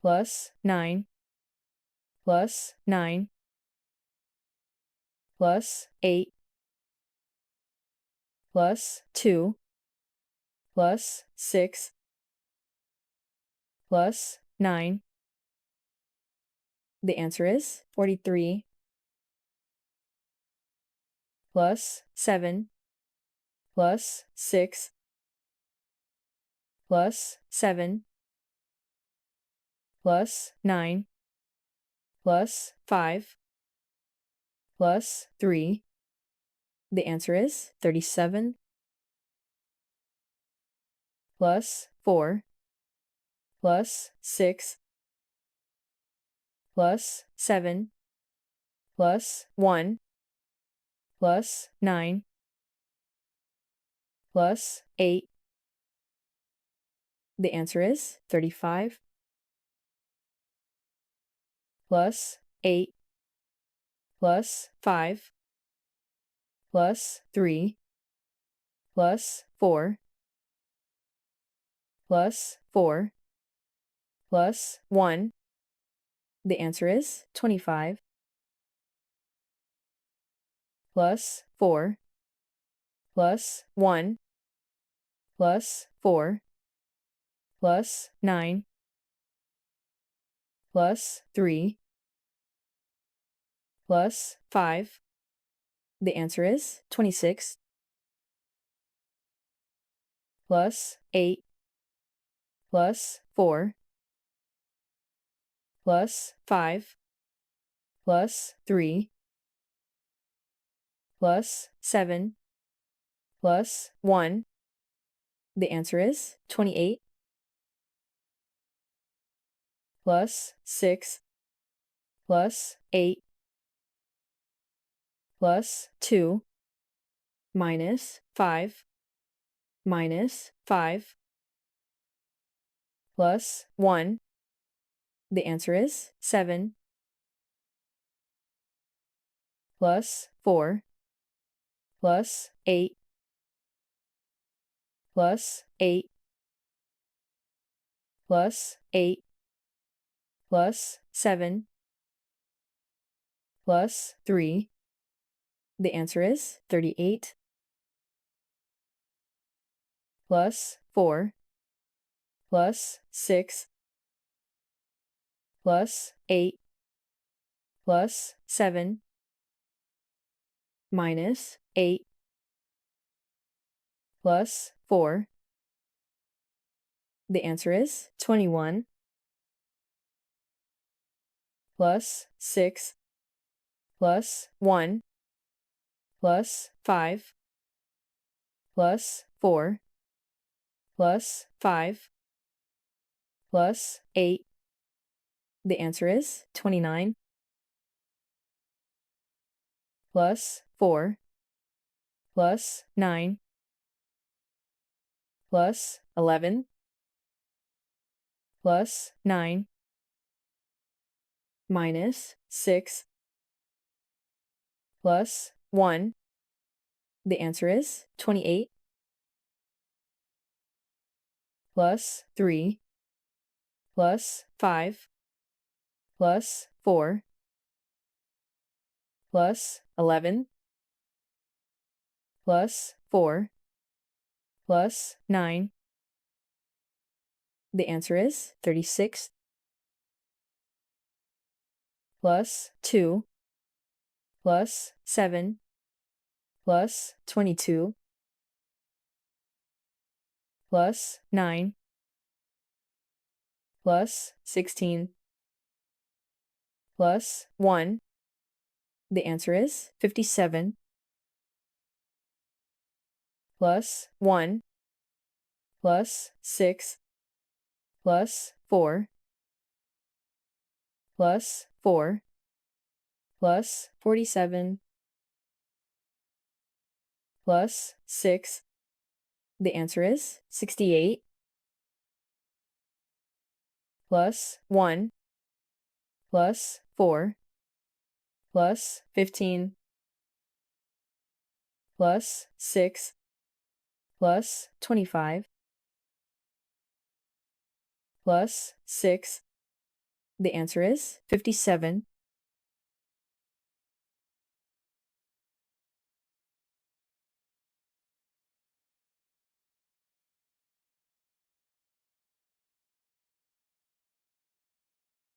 plus 9 plus 9 plus 8 plus 2 plus 6 plus 9. The answer is 43 plus 7 plus 6 plus 7 plus 9 plus 5 plus 3. The answer is 37 plus 4 plus 6 plus 7 plus 1 plus 9 plus 8. The answer is 35 plus 8 plus 5 plus 3 plus 4 plus 4 plus 1. The answer is 25 plus 4 plus 1 plus 4 plus 9 plus 3 plus 5. The answer is 26 plus 8 plus 4 plus 5 plus 3 plus 7 plus 1. The answer is 28 plus 6 plus 8 plus 2 minus 5 minus 5 plus 1. The answer is 7 plus 4 plus 8 plus 8 plus 8 plus 7 plus 3. The answer is 38 plus 4 plus 6 plus 8 plus 7 minus 8 plus 4. The answer is 21 plus 6 plus 1 plus 5 plus 4 plus 5 plus 8. The answer is 29 plus 4 plus 9 plus 11 plus 9 minus 6 plus 1. The answer is 28 plus 3 plus 5 plus 4 plus 11 plus 4 plus 9. The answer is 36 plus 2 plus 7 plus 22 plus 9 plus 16 plus 1. The answer is 57 plus 1 plus 6 plus 4 plus 4 plus 47 plus 6. The answer is 68 plus 1 plus 4 plus 15 plus 6 plus 25 plus 6 The answer is 57.